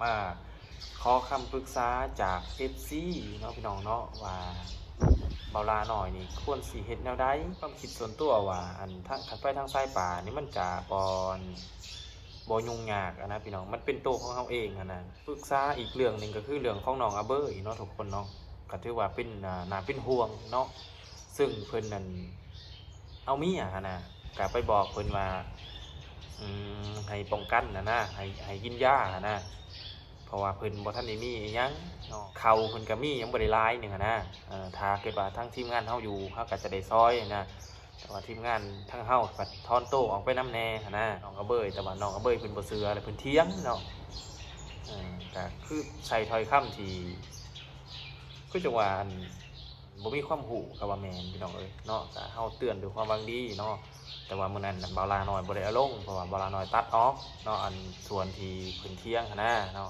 มาขอคำปรึกษาจาก FC เนาะพี่น้องเนาะว่าเบาลาหน่อยนี่ควรสิเฮ็ดแนวใดความคิดส่วนตัวว่าอันทางขันไปทางสายป่านี่มันจะบ่ยุ่งยากนะพี่น้องมันเป็นตัวของเขาเองนะปรึกษาอีกเรื่องหนึ่งก็คือเรื่องของน้องอาเบยเนาะทุกคนเนาะก็ถือว่าเป็นน่าเป็นห่วงเนาะซึ่งเพิ่นนั่นเอาเมียนะก็ไปบอกเพิ่นว่าให้ป้องกันนะให้กินยานะเพราะว่าเพิ่นบ่ทันได้มีอิหยังเนาะเขาเพิ่นก็มียังบ่ได้หลายหนึงนะถ้าเกิดว่าทางทีมงานเฮาอยู่เฮาก็จะได้ซอยนะแต่ว่าทีมงานทางเฮาก็ถอนโต้ออกไปนำแน่นะน้องอาเบยแต่ว่าน้องอาเบยเพิ่นบ่เชื่อแล้วเพิ่นเถียงเนาะก็คือใส่ถ้อยคำที่คือจังว่าบ่มีความรู้ก็ว่าแม่นพี่น้องเอ้ยเนาะก็เฮาเตือนด้วยความหวังดีเนาะแต่ว่ามื้อนั้นเบาลาน้อยบ่ได้เอาลงเพราะว่าเบาลาน้อยตัดออกเนาะส่วนที่เพิ่นเถียงนะเนาะ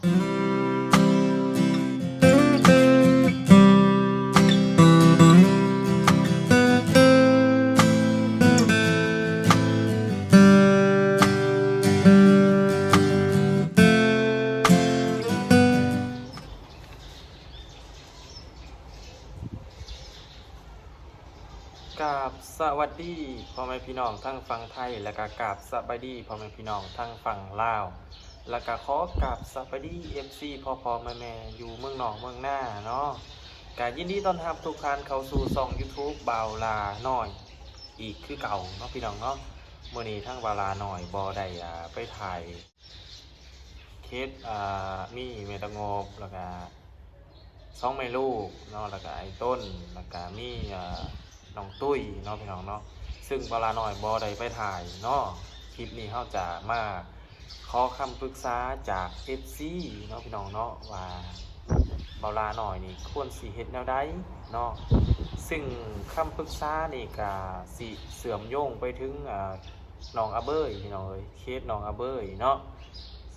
กราบสวัสดีพ่อแม่พี่น้องทั้งฝั่งไทยและก็กราบสวัสดีพ่อแม่พี่น้องทั้งฝั่งลาวและก็ขอกราบสวัสดี FC พ่อแม่อยู่เมืองนอกเมืองหน้าเนาะก็ยินดีต้อนรับทุกท่านเข้าสู่ช่อง YouTube บ่าวลาน้อยอีกคือเก่าเนาะพี่น้องเนาะมื้อนี้ทั้งบ่าวลาน้อยบ่ได้ไปถ่ายเคสมีเมตางบแล้วก็2แม่ลูกเนาะแล้วก็ไอ้ต้นแล้วก็มีน้องตุ้ยเนาะพี่น้องเนาะซึ่งเวลาหน่อยบอได้ไปถ่ายเนาะคลิปนี้เขาจะมาขอคำปรึกษาจาก FC เนาะพี่น้องเนาะว่าเวลาหน่อยนี่ควรสิเฮ็ดแนวใดเนาะซึ่งคำปรึกษานี่ก็สิเสื่อมโยงไปถึงน้องอาเบยพี่น้องเอ้ยเคสน้องอาเบยเนาะ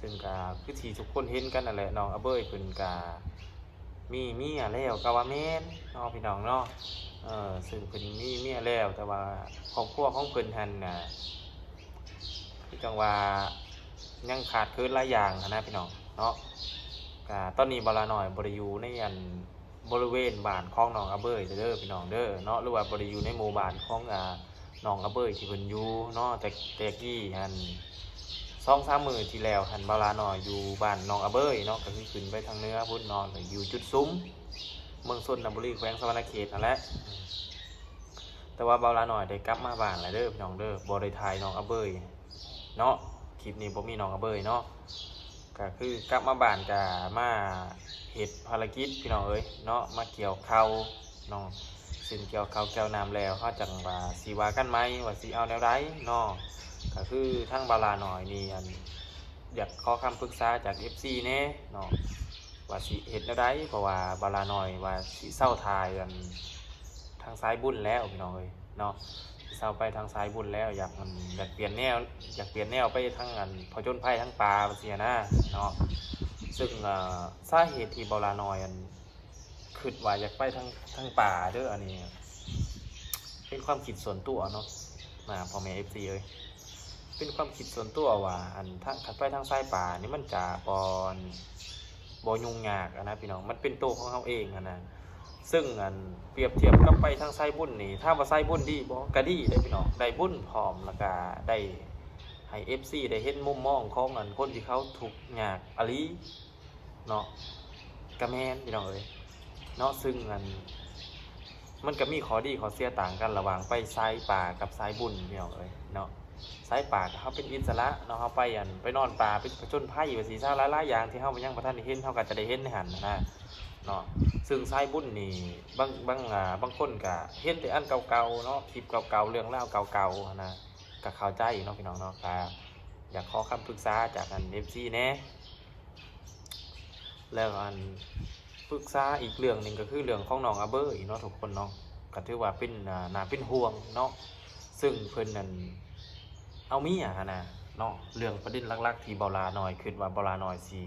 ซึ่งก็คือที่ทุกคนเห็นกันนั่นแหละน้องอาเบยเพิ่นก็มีเมียแล้วก็ว่าแม่นเนาะพี่น้องเนาะซึ่งเพิ่นมีเมียแล้วแต่ว่าครอบครัวของเพิ่นหั่นน่ะคือจังว่ายังขาดเคินหลายอย่างนะพี่น้องเนาะก็ตอนนี้บ่ละน้อยบ่ได้อยู่ในบริเวณบ้านของน้องอาเบยเด้อพี่น้องเด้อเนาะหรือว่าบ่ได้อยู่ในหมู่บ้านของน้องอาเบยที่เพิ่นอยู่เนาะแต่กี้หั่น2-3 มื้อที่แล้วหั่นบ่ละน้อยอยู่บ้านน้องอาเบยเนาะก็คือขึ้นไปทางเหนือพุ่นนอนอยู่จุดซุ้มเมืองชนบุรีแขวงสะวรรณเขตนั่นแหละแต่ว่าเบาลาหน่อยได้กลับมาบ้านแล้วเด้อพี่น้องเด้อบ่ได้ถ่ายน้องอาเบยเนาะคลิปนี้บ่มีน้องอาเบยเนาะก็คือกลับมาบ้านก็มาเฮ็ดภารกิจพี่น้องเอ้ยเนาะมาเกี่ยวข้าวเนาะซึ่งเกี่ยวข้าวแก้วน้ำแล้วเขาจังว่าสิว่ากันไหมว่าสิเอาแนวใดเนาะก็คือทั้งเบาลาหน่อยนี่อยากขอคำปรึกษาจาก FC แน่เนาะว่าสิเฮ็ดแนวใดเพราะว่าเบาลาหน่อยว่าสิเซาถ่ายทางสายบุญแล้วพี่น้องเอ้ยเนาะเซาไปทางสายบุญแล้วอยากเปลี่ยนแนวไปทางผจญภัยทางป่าเสียนะเนาะซึ่งสาเหตุที่เบาลาน้อยคิดว่าอยากไปทางป่าเด้ออันนี้เป็นความคิดส่วนตัวเนาะพ่อแม่ FC เอ้ยเป็นความคิดส่วนตัวว่าขับไปทางสายป่านี่มันจะบ่ยุ่งยากนะพี่น้องมันเป็นตัวของเขาเองนะซึ่งเปรียบเทียบกับไปทางไซบุญนี่ถ้าว่าไซบุญดีบ่ก็ดีได้พี่น้องได้บุญพร้อมแล้วก็ได้ให้ FC ได้เห็นมุมมองของคนที่เขาทุกข์ยากอลีเนาะก็แม่นพี่น้องเอ้ยเนาะซึ่งมันก็มีข้อดีข้อเสียต่างกันระหว่างไปไซป่ากับไซบุญพี่น้องเอ้ยเนาะไซป่าเขาเป็นอิสระเนาะเขาไปนอนป่าไปผจญภัยไปสีซ่าหลายๆอย่างที่เขายังบ่ทันได้เห็นเขาก็จะได้เห็นในหั่นนะเนาะซึ่งสายบุญนี่บางคนก็เห็นแต่อันเก่าๆเนาะคลิปเก่าๆเรื่องราวเก่าๆนะก็เข้าใจเนาะพี่น้องเนาะก็อยากขอคำปรึกษาจากFC แน่แล้วปรึกษาอีกเรื่องหนึ่งก็คือเรื่องของน้องอาเบยเนาะทุกคนเนาะก็ถือว่าเป็นน่าเป็นห่วงเนาะซึ่งเพิ่นเอาเมียนะเนาะเรื่องประเด็นหลักๆที่เบาลาน้อยคิดว่าเบาลาน้อยสิ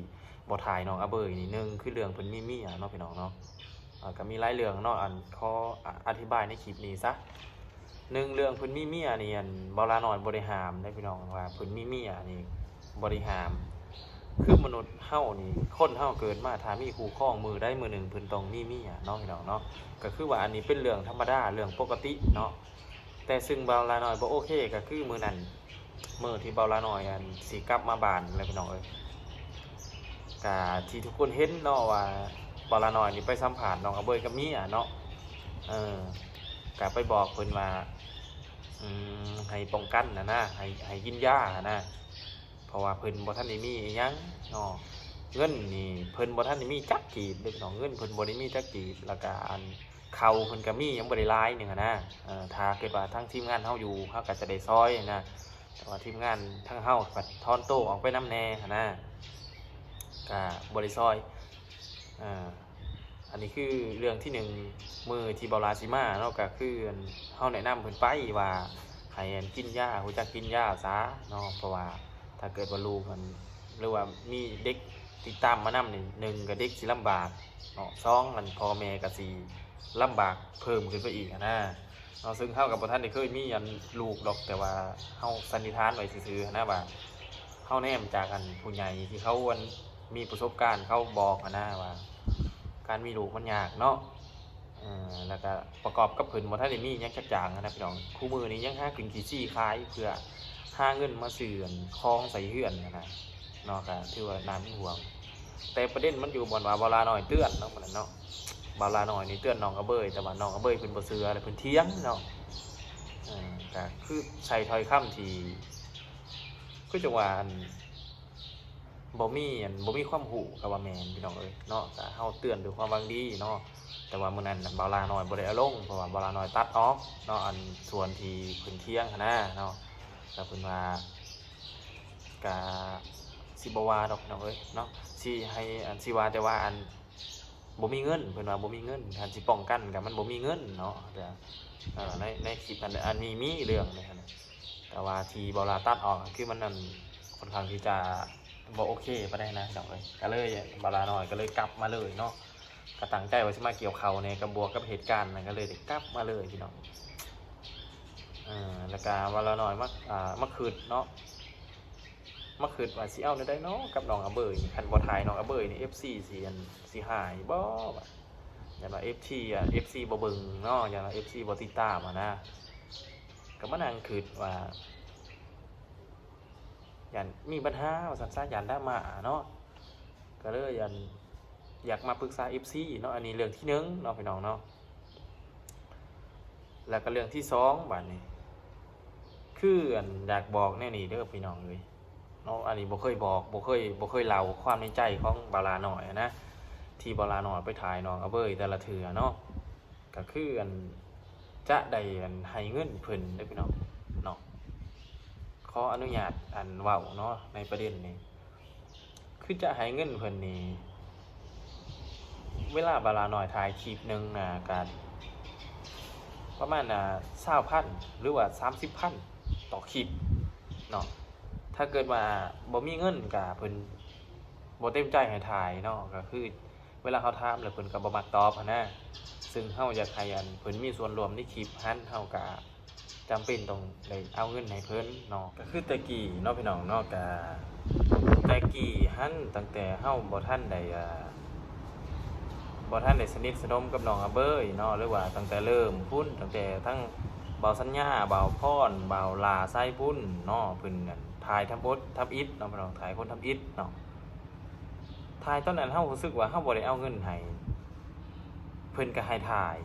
บ่ถ่ายน้องอาเบยนี่นึงคือเรื่องเพิ่นมีเมียเนาะพี่น้องเนาะก็มีหลายเรื่องเนาะขออธิบายในคลิปนี้ซะเรื่องเพิ่นมีเมียนี่เบาลาน้อยบ่ได้ห้ามได้พี่น้องว่าเพิ่นมีเมียนี่บ่ได้ห้าม คือมนุษย์เฮานี่คนเฮาเกิดมาถ้ามีคู่ครองมือได้มือหนึ่งเพิ่นต้องมีเมียเนาะพี่น้องเนาะก็คือว่าอันนี้เป็นเรื่องธรรมดาเรื่องปกติเนาะแต่ซึ่งเบาลาน้อยบ่โอเคก็คือมื้อนั้นมื้อที่เบาลาน้อยอันสิกลับมาบ้านแล้วพี่น้องเอ้ยก็ที่ทุกคนเห็นเนาะว่าเบาลาน้อยนี่ไปสัมภาษณ์น้องอเบยกับเมียเนาะเออก็ไปบอกเพิ่นว่าให้ป้องกันนะให้กินยานะเพราะว่าเพิ่นบ่ทันได้มีอิหยังเนาะเงินนี่เพิ่นบ่ทันได้มีจักกีบเด้อพี่น้องเงินเพิ่นบ่ได้มีจักกีบแล้วก็อันข้าวเพิ่นก็มียังบ่ได้หลายหนึงอะนะถ้าเกิดว่าทางทีมงานเฮาอยู่เฮาก็จะได้ซอยนะแต่ว่าทีมงานทางเฮาก็ถอนโต๊ะออกไปนำแน่หั้นนะก็บ่ได้ซอยอ่าอันนี้คือเรื่องที่มื้อที่เบาลาสิมาเนาะก็คืออันเฮาแนะนำเพิ่นไปว่าให้อันกินยารู้จักกินยาซะเนาะเพราะว่าถ้าเกิดว่าลูกมันหรือว่ามีเด็กติดตามมานำนี่1ก็เด็กสิลำบากเนาะ2มันพ่อแม่ก็สิลำบากเพิ่มขึ้นไปอีกอะนะเนาะซึ่งเฮาก็บ่ทันได้เคยมีอันลูกดอกแต่ว่าเฮาสันนิษฐานไว้ซื่อๆนะว่าเฮาแนมจากอันผู้ใหญ่ที่เขาอันมีประสบการณ์เขาบอกอะนะว่าการมีลูกมันยากเนาะแล้วก็ประกอบกับเพิ่นบ่ทันได้มีหยังจักอย่างนะพี่น้องคู่มือนี้ยังหากินขี้ซี่ขายเพื่อหาเงินมาซื้ออันของใส่เรือนนะเนาะก็ถือว่าน่าเป็นห่วงแต่ประเด็นมันอยู่บ่อนว่าเวลาน้อยเตือนเนาะมื้อนั้นเนาะเวลาน้อยนี่เตือนน้องอเบยแต่ว่าน้องอเบยเพิ่นบ่เชื่อแล้วเพิ่นเถียงเนาะก็คือใช้ถ้อยคำที่คือจังว่าอันบ่มีความรู้ก็ว่าแม่นพี่น้องเอ้ยเนาะก็เฮาเตือนด้วยความหวังดีเนาะแต่ว่ามื้อนั้นน่ะเบาลาน้อยบ่ได้เอาลงเพราะว่าเบาลาน้อยตัดออกเนาะอันส่วนที่เพิ่นเถียงหั้นนะเนาะแล้วเพิ่นว่าก็สิบ่ว่าดอกพี่น้องเอ้ยเนาะสิให้อันสิว่าแต่ว่าอันบ่มีเงินเพิ่นว่าบ่มีเงินคันสิป้องกันก็มันบ่มีเงินเนาะแต่ในคลิปอันนี้มีเรื่องเลยนะแต่ว่าที่เบาลาตัดออกคือมันนั่นค่อนข้างที่จะบ่โอเคปานใดนะพี่น้องเอ้ยก็เลยเบาลาน้อยก็เลยกลับมาเลยเนาะก็ตั้งใจว่าสิมาเกี่ยวข้าวในกระบวกกับเหตุการณ์นั้นก็เลยได้กลับมาเลยพี่น้องแล้วก็เบาลาน้อยมาคืนเนาะมาคืนว่าสิเอาได้เนาะกับน้องอเบยนี่คันบ่ถ่ายน้องอเบยนี่ FC สิหายบ่บัดอย่างว่า FC บ่เบิ่งเนาะอย่างว่า FC บ่ติดตามนะก็มานั่งคิดว่าย่านมีปัญหาว่าซั่นซะย่านดราม่าเนาะก็เลยอยากมาปรึกษา FC เนาะอันนี้เรื่องที่1เนาะพี่น้องเนาะแล้วก็เรื่องที่2บัดนี้คืออยากบอกแนวนี้เด้อพี่น้องเอ้ยเนาะอันนี้บ่เคยบอกบ่เคยเล่าความในใจของบาลาน้อยนะที่บาลาน้อยไปถ่ายน้องอเบยแต่ละเทื่อเนาะก็คือจะได้ให้เงินเพิ่นเด้อพี่น้องเนาะขออนุญาตเว้าเนาะในประเด็นนี้คือจะให้เงินเพิ่นนี่เวลาบาลาน้อยถ่ายคลิปนึงน่ะก็ประมาณ20,000หรือว่า30,000ต่อคลิปเนาะถ้าเกิดว่าบ่มีเงินก็เพิ่นบ่เต็มใจให้ถ่ายเนาะก็คือเวลาเขาถามแล้วเพิ่นก็บ่มักตอบหั้นนะซึ่งเฮาอยากให้เพิ่นมีส่วนร่วมในคลิปหั้นเฮาก็จำเป็นต้องได้เอาเงินให้เพิ่นเนาะก็คือแต่กี้เนาะพี่น้องเนาะก็แต่กี้หั้นตั้งแต่เฮาบ่ทันได้สนิทสนมกับน้องอเบยเนาะหรือว่าตั้งแต่เริ่มพุ่นตั้งแต่ทั้งเบาสัญญาเบาพรเบาลาไส้พุ่นเนาะเพิ่นถ่ายทำอิฐเนาะพี่น้องถ่ายคนทำอิฐเนาะถ่ายตอนนั้นเฮารู้สึกว่าเฮาบ่ได้เอาเงินให้เพิ่นก็ให้ถ่าย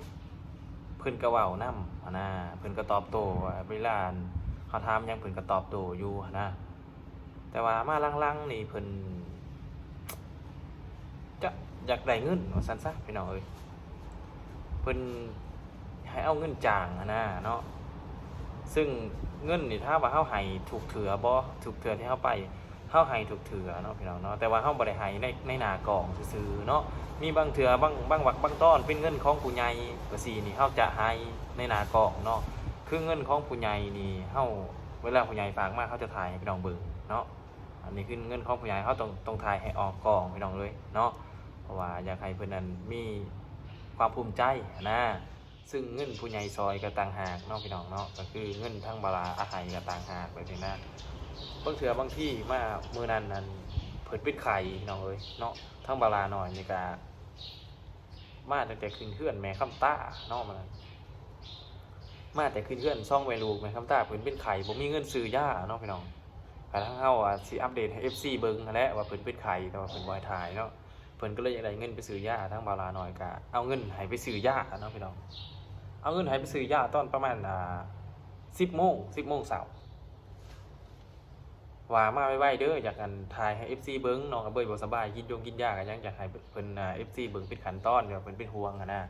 เพิ่นก็เว้านำหั้นนะเพิ่นก็ตอบโต้ว่าเวลาเฮาถามหยังเพิ่นก็ตอบโต้อยู่หั้นนะแต่ว่ามาหลังๆนี่เพิ่นจะอยากได้เงินว่าซั่นซะพี่น้องเอ้ยเพิ่นให้เอาเงินจ้างหั้นนะเนาะซึ่งเงินนี่ถ้าว่าเฮาให้ถูกเถื่อบ่ถูกเถื่อที่เฮาไปเฮาให้ถูกเถื่อเนาะพี่น้องเนาะแต่ว่าเฮาบ่ได้ให้ในหน้ากล่องซื่อๆเนาะมีบางเถื่อบางวักบางตอนเป็นเงินของผู้ใหญ่ก็สินี่เฮาจะให้ในหน้ากล่องเนาะคือเงินของผู้ใหญ่นี่เฮาเวลาผู้ใหญ่ฝากมาเฮาจะถ่ายให้พี่น้องเบิ่งเนาะอันนี้คือเงินของผู้ใหญ่เฮาต้องถ่ายให้ออกกล่องพี่น้องเลยเนาะเพราะว่าอยากให้เพิ่นนั้นมีความภูมิใจนะซึ่งเงินผู้ใหญ่ซอยก็ต่างหากเนาะพี่น้องเนาะก็คือเงินทั้งบาลาอาหารก็ต่างหากไปถึงนะบางเถื่อบางที่มามื้อนั้นเพิ่ พิ่นเป็นไข่พี่น้องเอ้ยเนาะทั้งบาลาหน่อยนี่ก็มาตั้งแต่ขึ้นเฮือนแม่คำต้าเนาะมันมาแต่ขึ้นเฮือนซ่องแม่ลูกแม่คำต้าเพิ่นเป็นไข่บ่มีเงินซื้อยาเนาะพี่น้องกระทั่งเฮาสิอัปเดตให้ FC เบิ่งนั่นแหละว่าเพิ่นเป็นไข่แต่ว่าเพิ่นบ่ให้ถ่ายเนาะเพิ่นก็เลยอยากได้เงินไปซื้อยาทั้งบาลาหน่อยก็เอาเงินให้ไปซื้อยาเนาะพี่น้องเอาเงินให้ไปซื้อยาตอนประมาณ10 โมงเช้าว่ามาไวๆเด้ออยากกันถ่ายให้ FC เบิ่งน้องก็เบิ่งบ่สบายกินยาก็ยังอยากให้เพิ่นFC เบิ่งเป็นขั้นตอนเดี๋ยวเพิ่นเป็นห่วงนะ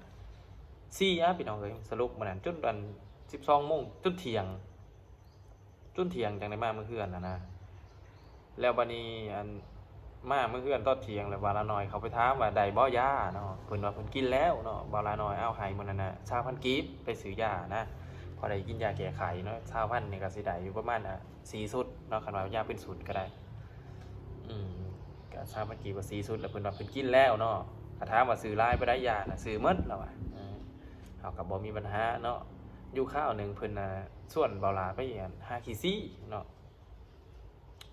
พี่น้องเอ้ยสรุปมื้อนั้นจนวัน12 โมงจนเที่ยงจังได้มามื้อเฮือนนะแล้วบัดนี้มามื้อเฮือนตอนเที่ยงแล้วบาลาน้อยเขาไปถามว่าได้บ่ยาเนาะเพิ่นว่าเพิ่นกินแล้วเนาะบาลาน้อยเอาให้มื้อนั้นน่ะ 20,000 กีบไปซื้อยานะพอได้กินยาแก้ไขเนาะ 20,000 นี่ก็สิได้อยู่ประมาณ4 ชุดเนาะคันว่ายาเป็นสูตรก็ได้ก็20,000 กีบว่า4 ชุดแล้วเพิ่นว่าเพิ่นกินแล้วเนาะก็ถามว่าซื้อหลายบ่ได้ยาน่ะซื้อหมดแล้วเฮาก็บ่มีปัญหาเนาะอยู่ข้าวหนึงเพิ่นชวนเบาหลาไปหาขี้ซี่เนาะ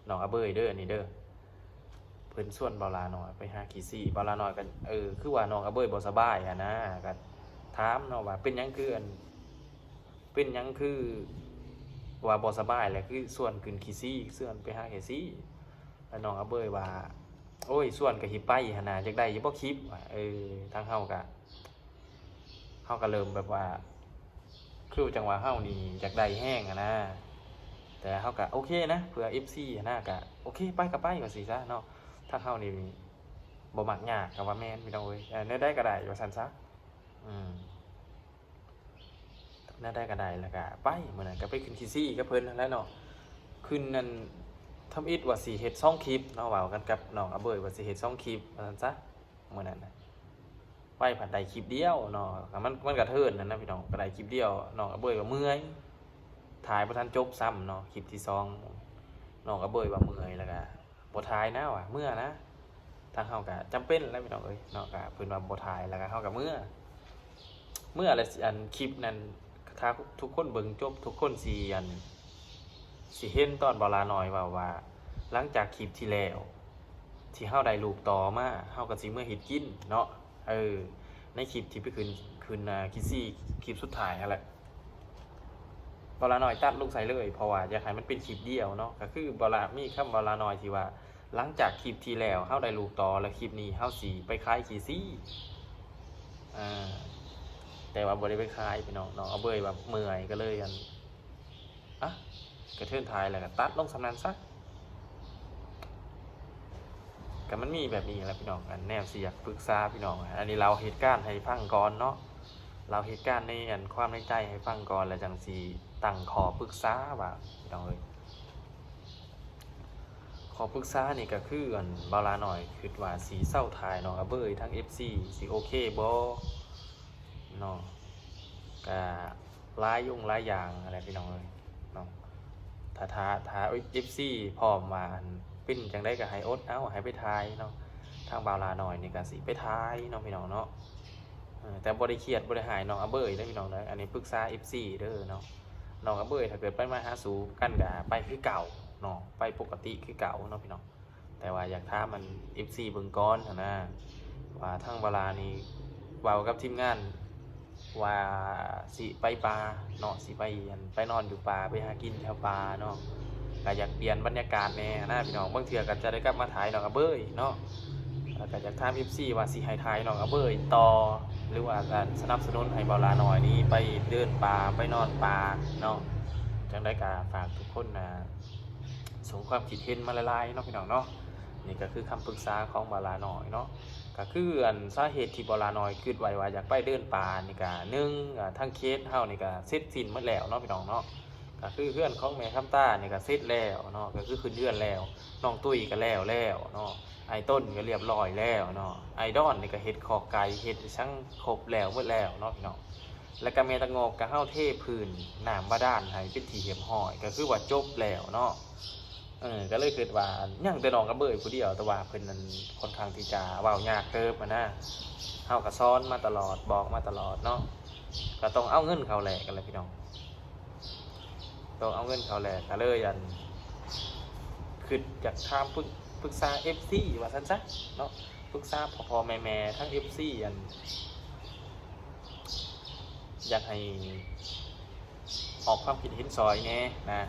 น้องอาเบยเด้อนี่เด้อเพิ่นชวนเบาหลาน้อยไปหาขี้ซี่เบาหลาน้อยก็คือว่าน้องอาเบยบ่สบายนะก็ถามเนาะว่าเป็นหยังคือเป็นหยังคือว่าบ่สบายแหละคือส่วนขึ้นขี้ซี่ส่วนไปหาขี้ซี่แล้วน้องอาเบยว่าโอ้ยส่วนก็สิไปหั่นน่ะจักได้อยู่บ่คลิปว่าทางเฮาก็เริ่มแบบว่าคือจังหวะเฮานี่อยากได้แห้งนะแต่เฮาก็โอเคนะเผื่อ FC นะก็โอเคไปก็ไปว่าสิซะเนาะถ้าเฮานี่บ่มักยากก็ว่าแม่นพี่น้องเอ้ยแนวใดก็ได้ว่าซั่นซะแนวใดก็ได้แล้วก็ไปมื้อนั้นก็ไปขึ้นขี้ซี่กับเพิ่นนั่นแหละเนาะขึ้นนั่นทำอิฐว่าสิเฮ็ด2 คลิปเนาะเว้ากันกับน้องอาเบยว่าสิเฮ็ด2 คลิปว่าซั่นซะมื้อนั้นน่ะไปผัดได้คลิปเดียวเนาะมันกระเทินนั่นนะพี่น้องก็ได้คลิปเดียวน้องอาเบยว่าเมื่อยถ่ายบ่ทันจบซ้ำเนาะคลิปที่2น้องอาเบยว่าเมื่อยแล้วก็บ่ถ่ายนะว่ะเมื่อนะทางเฮาก็จำเป็นแล้วพี่น้องเอ้ยเนาะก็เพิ่นว่าบ่ถ่ายแล้วก็เฮาก็เมื่อแล้วคลิปนั้นถ้าทุกคนเบิ่งจบทุกคนสิเห็นตอนเวลาน้อยว่าหลังจากคลิปที่แล้วที่เฮาได้ลูกต่อมาเฮาก็สิเมื่อเฮ็ดกินเนาะในคลิปที่ไปคืนคิดซี่คลิปสุดท้ายนั่นแหละบลาหน่อยตัดลูกใส่เลยเพราะว่าอยากให้มันเป็นคลิปเดียวเนาะก็คือบลามีคำบลาหน่อยที่ว่าหลังจากคลิปที่แล้วเฮาได้ลูกต่อแล้วคลิปนี้เฮาสิไปคล้ายคิดซี่แต่ว่าบ่ได้ไปคล้ายพี่น้องเอาเบยแบบเมื่อยก็เลยกระเทือนท้ายแล้วก็ตัดลงสำนันซะก็มันมีแบบนี้แหละพี่น้องแนวสิอยากปรึกษาพี่น้องอันนี้เราเหตุการณ์ให้ฟังก่อนเนาะเราเหตุการณ์ในความในใจให้ฟังก่อนแล้วจังสิตั้งขอปรึกษาว่าพี่น้องเอ้ยขอปรึกษานี่ก็คือเบาลาหน่อยคิดว่าสิเซาถ่ายน้องอาเบยทั้ง FC สิโอเคบ่เนาะก็หลายอย่างอะไรพี่น้องเอ้ยเนาะถ้าFC พร้อมว่าเป็นจังได๋ก็ให้อดเอาให้ไปถ่ายเนาะทางเบาลาหน่อยนี่ก็สิไปถ่ายเนาะพี่น้องเนาะแต่บ่ได้เครียดบ่ได้หายน้องอาเบยเด้อพี่น้องเด้ออันนี้ปรึกษา FC เด้อเนาะน้องอาเบยถ้าเกิดไปมาหาสู่กันก็ไปคือเก่าเนาะไปปกติคือเก่าเนาะพี่น้องแต่ว่าอยากถามมัน FC เบิ่งก่อนหั่นนะว่าทางเวลานี้เว้ากับทีมงานว่าสิไปป่าเนาะสิไปนอนอยู่ป่าไปหากินแถวป่าเนาะก็อยากเปลี่ยนบรรยากาศแน่นะพี่น้องบางเทื่อก็จะได้กลับมาถ่ายน้องอาเบยเนาะก็อยากถาม FC ว่าสิให้ถ่ายน้องอาเบยต่อหรือว่าสนับสนุนให้เบาลาหน่อยนี้ไปเดินป่าไปนอนป่าเนาะจังได้ก็ฝากทุกคนส่งความคิดเห็นมาหลายๆเนาะพี่น้องเนาะนี่ก็คือคำปรึกษาของเบาลาหน่อยเนาะก็คือสาเหตุที่เบาลาหน่อยคิดไว้ว่าอยากไปเดินป่านี่ก็ทั้งเคสเฮานี่ก็เสร็จสิ้นหมดแล้วเนาะพี่น้องเนาะก็คือเพื่อนของแม่คำต้านี่ก็เสร็จแล้วเนาะก็คือขึ้นเดือนแล้วน้องตุ้ยก็แล้วเนาะไอ้ต้นก็เรียบร้อยแล้วเนาะไอดอนนี่ก็เฮ็ดคอไก่เฮ็ดช่างครบแล้วหมดแล้วเนาะพี่น้องแล้วก็แม่ตะงอกก็เฮาเทพื้นน้ำบาดาลให้เป็นที่เหี่ยมห้อยก็คือว่าจบแล้วเนาะก็เลยคิดว่ายังแต่น้องกระเบยผู้เดียวแต่ว่าเพิ่นนั้นค่อนข้างที่จะเว้ายากเติบนะเฮาก็สอนมาตลอดบอกมาตลอดเนาะก็ต้องเอาเงินเขาแลกกันเลยพี่น้องต้องเอาเงินเขาแลกก็เลยคิดจากถาม ปรึกษา FC ว่าซั่นซะเนาะปรึกษาพ่อๆแม่ๆทั้ง FC อันอยากให้ออกความคิดเห็นซอยแหน่นะ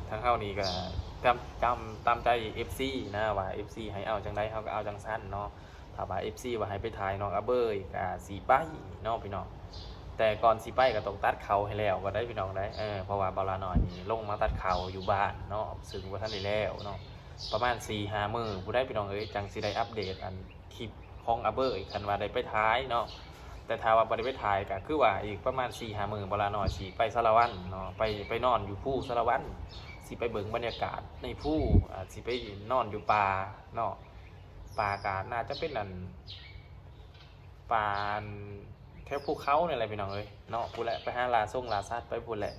ทางเฮานี่ก็ตามใจ FC นะว่า FC ให้เอาจังไดเฮาก็เอาจังซั่นเนาะถ้าว่า FC ว่าให้ไปถ่ายน้องอาเบยก็สิไปเนาะพี่น้องแต่ก่อนสิไปก็ต้องตัดเขาให้แล้วก็ได้พี่น้องได้เพราะว่าบ่าวลาน้อยนี่ลงมาตัดเขาอยู่บ้านเนาะซึ่งบ่ทันได้แล้วเนาะประมาณ 4-5 มื้อผู้ใดพี่น้องเอ้ยจังสิได้อัปเดตอันคลิปของอาเบยคันว่าได้ไปถ่ายเนาะแต่ถ้าว่าบ่ได้ไปถ่ายก็คือว่าอีกประมาณ 4-5 มื้อบ่าวลาน้อยสิไปสารวัตรเนาะไปนอนอยู่ภูสารวัตรสิไปเบิ่งบรรยากาศในภูสิไปนอนอยู่ป่าเนาะป่าก็น่าจะเป็นอันป่าแถวภูเขานี่แหละพี่น้องเอ้ยเนาะพู้นแหละไปหาลาส่งลาสัตว์ไปพู้นแหละ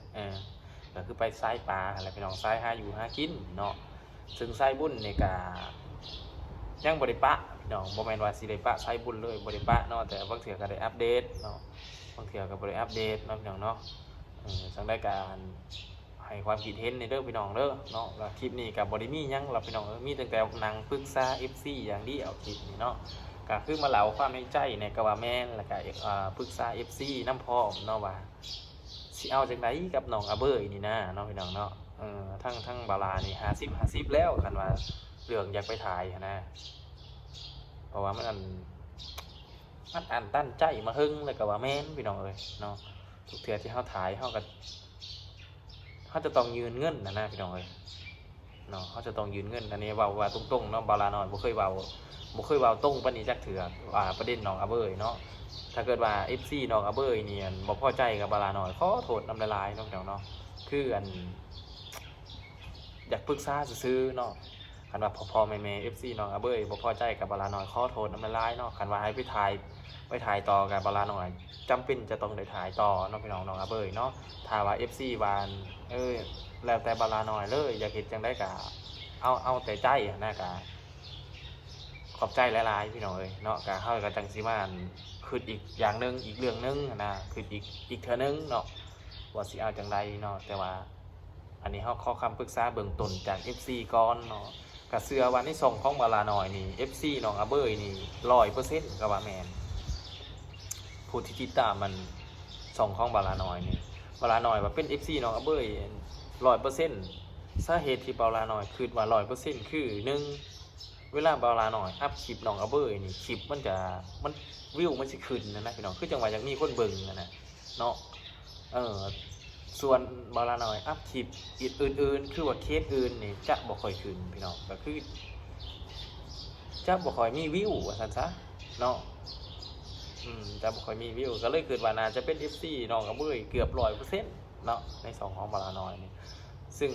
ก็คือไปสายป่าอะไรพี่น้องสายหาอยู่หากินเนาะซึ่งสายบุญนี่ก็ยังบ่ได้ปะพี่น้องบ่แม่นว่าสิได้ปะสายบุญเลยบ่ได้ปะเนาะแต่บางเทื่อก็ได้อัปเดตเนาะบางเทื่อก็บ่ได้อัปเดตเนาะพี่น้องเนาะจังได้การให้ความคิดเห็นในเด้อพี่น้องเด้อเนาะแล้วคลิปนี้ก็บ่ได้มีหยังหรอกพี่น้องมีตั้งแต่นั่งปรึกษา FC อย่างเดียวคลิปนี้เนาะก็คือมาเล่าความในใจในก็ว่าแม่นแล้วก็ปรึกษา FC นำพร้อมเนาะว่าสิเอาจังไดกับน้องอาเบยนี่นะเนาะพี่น้องเนาะทั้งบาลานี่50-50แล้วคันว่าเรื่องอยากไปถ่ายนะเพราะว่ามันอันตั้นใจมาหึงแล้วก็ว่าแม่นพี่น้องเอ้ยเนาะทุกเทื่อที่เฮาถ่ายเฮาก็เขาจะต้องยืนเงินนะพี่น้องเอ้ยเนาะเขาจะต้องยืนเงินอันนี้ว่าตรงๆเนาะบาลาน้อยบ่เคยเว้าตรงปานนี้จักเถื่อประเด็นน้องอาเบยเนาะถ้าเกิดว่า FC น้องอาเบยนี่บ่พอใจกับบาลาน้อยขอโทษนำละลายเนาะพี่น้องเนาะคืออยากปรึกษาซื่อๆเนาะคันว่าพ่อๆแม่ๆ FC น้องอาเบยบ่พอใจกับบาลาน้อยขอโทษนำละลายเนาะคันว่าให้ไปถ่ายต่อกับบาลาน้อยจำเป็นจะต้องได้ถ่ายต่อเนาะพี่น้องอาเบยเนาะถ้าว่า FC วานแล้วแต่บาลาน้อยเลยอยากเห็นจังได้กะเอาแต่ใจนะกะขอบใจหลายๆพี่น้องเอ้ยเนาะกะเฮาก็จังสิมาคิดอีกอย่างนึงอีกเรื่องนึงนะคิดอีกเทื่อนึงเนาะว่าสิเอาจังไดเนาะแต่ว่าอันนี้เฮาขอคำปรึกษาเบื้องต้นจาก FC ก่อนเนาะก็เชื่อว่าในส่งของบาลาน้อยนี่ FC น้องอาเบยนี่ 100% ก็ว่าแม่นผู้ที่ติดตามมันส่งของบาลาน้อยนี่บาลาน้อยว่าเป็น FC น้องอาเบย100%สาเหตุที่บาลาน้อยคิดว่า 100% คือ1เวลาบาลาน้อยอัพคลิปน้องอาเบยนี่คลิปมันวิวมันสิขึ้นนะพี่น้องคือจังหวะอย่างมีคนเบิ่งนะเนาะส่วนบาลาน้อยอัพคลิปอื่นๆคือว่าเคสอื่นนี่จะบ่ค่อยขึ้นพี่น้องก็คือจะบ่ค่อยมีวิวว่าซั่นซะเนาะจะบ่ค่อยมีวิวก็เลยคิดว่าน่าจะเป็น FC น้องอาเบยเกือบ 100% เนาะในสองของบาลาน้อยนี่ซึ่ง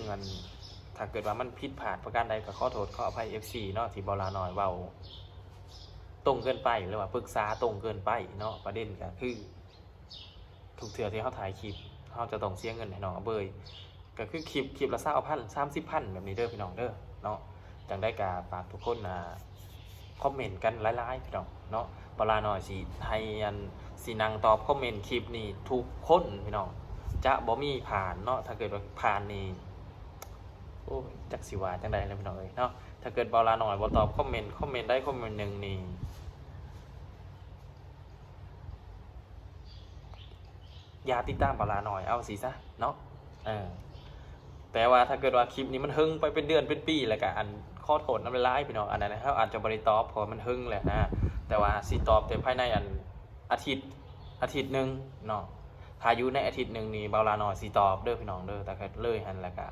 ถ้าเกิดว่ามันผิดพลาดประการใดก็ขอโทษขออภัย FC เนาะที่บาลาน้อยเว้าตรงเกินไปหรือว่าปรึกษาตรงเกินไปเนาะประเด็นก็คือทุกเทื่อที่เฮาถ่ายคลิปเฮาจะต้องเสียเงินให้น้องอาเบยก็คือคลิปละ20,000 30,000แบบนี้เด้อพี่น้องเด้อเนาะจังได้ก็ฝากทุกคนคอมเมนต์กันหลายๆพี่น้องเนาะบาลาน้อยสิให้สินั่งตอบคอมเมนต์คลิปนี้ทุกคนพี่น้องจะบ่มีผ่านเนาะถ้าเกิดว่าผ่านนี่โอ้จักสิว่าจังใดเลยพี่น้องเอ้ยเนาะถ้าเกิดบาลาน้อยบ่ตอบคอมเมนต์ได้คอมเมนต์นึงนี่อย่าติดตามบาลาน้อยเอาสิซะเนาะแต่ว่าถ้าเกิดว่าคลิปนี้มันหึงไปเป็นเดือนเป็นปีแล้วก็ขอโทษนำหลายๆพี่น้องอันนั้นนะครับอาจจะบ่ได้ตอบเพราะมันหึงแหละนะแต่ว่าสิตอบแต่ภายในอาทิตย์นึงเนาะถ้าอยู่ในอาทิตย์นึงนี่บาลาน้อยสิตอบเด้อพี่น้องเด้อแต่ก็เลยหั่นแล้วก็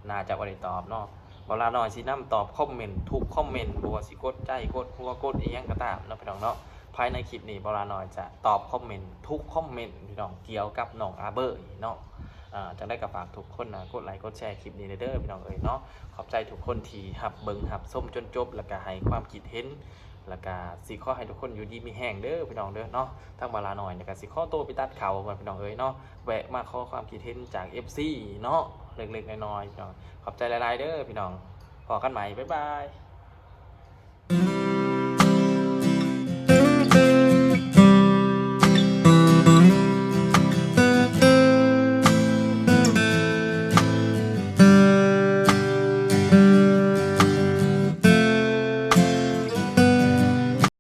น่าจะบ่ได้ตอบเนาะบาลาน้อยสินำตอบคอมเมนต์ทุกคอมเมนต์บ่ว่าสิกดใจกดหัวกดอีหยังก็ตามเนาะพี่น้องเนาะภายในคลิปนี้บาลาน้อยจะตอบคอมเมนต์ทุกคอมเมนต์พี่น้องเกี่ยวกับน้องอาเบยเนาะจังได้ก็ฝากทุกคนกดไลค์กดแชร์คลิปนี้เด้อพี่น้องเอ้ยเนาะขอบใจทุกคนที่รับเบิ่งรับชมจนจบแล้วก็ให้ความคิดเห็นแล้วก็สิขอให้ทุกคนอยู่ดีมีแห้งเด้อพี่น้องเด้อเนาะทั้งบาลาน้อยก็สิขอตัวไปตัดเขาก่อนพี่น้องเอ้ยเนาะแวะมาขอความคิดเห็นจาก FC เนาะเล็กๆน้อยๆพี่น้องขอบใจหลายๆเด้อพี่น้องพอกันใหม่บ๊ายบาย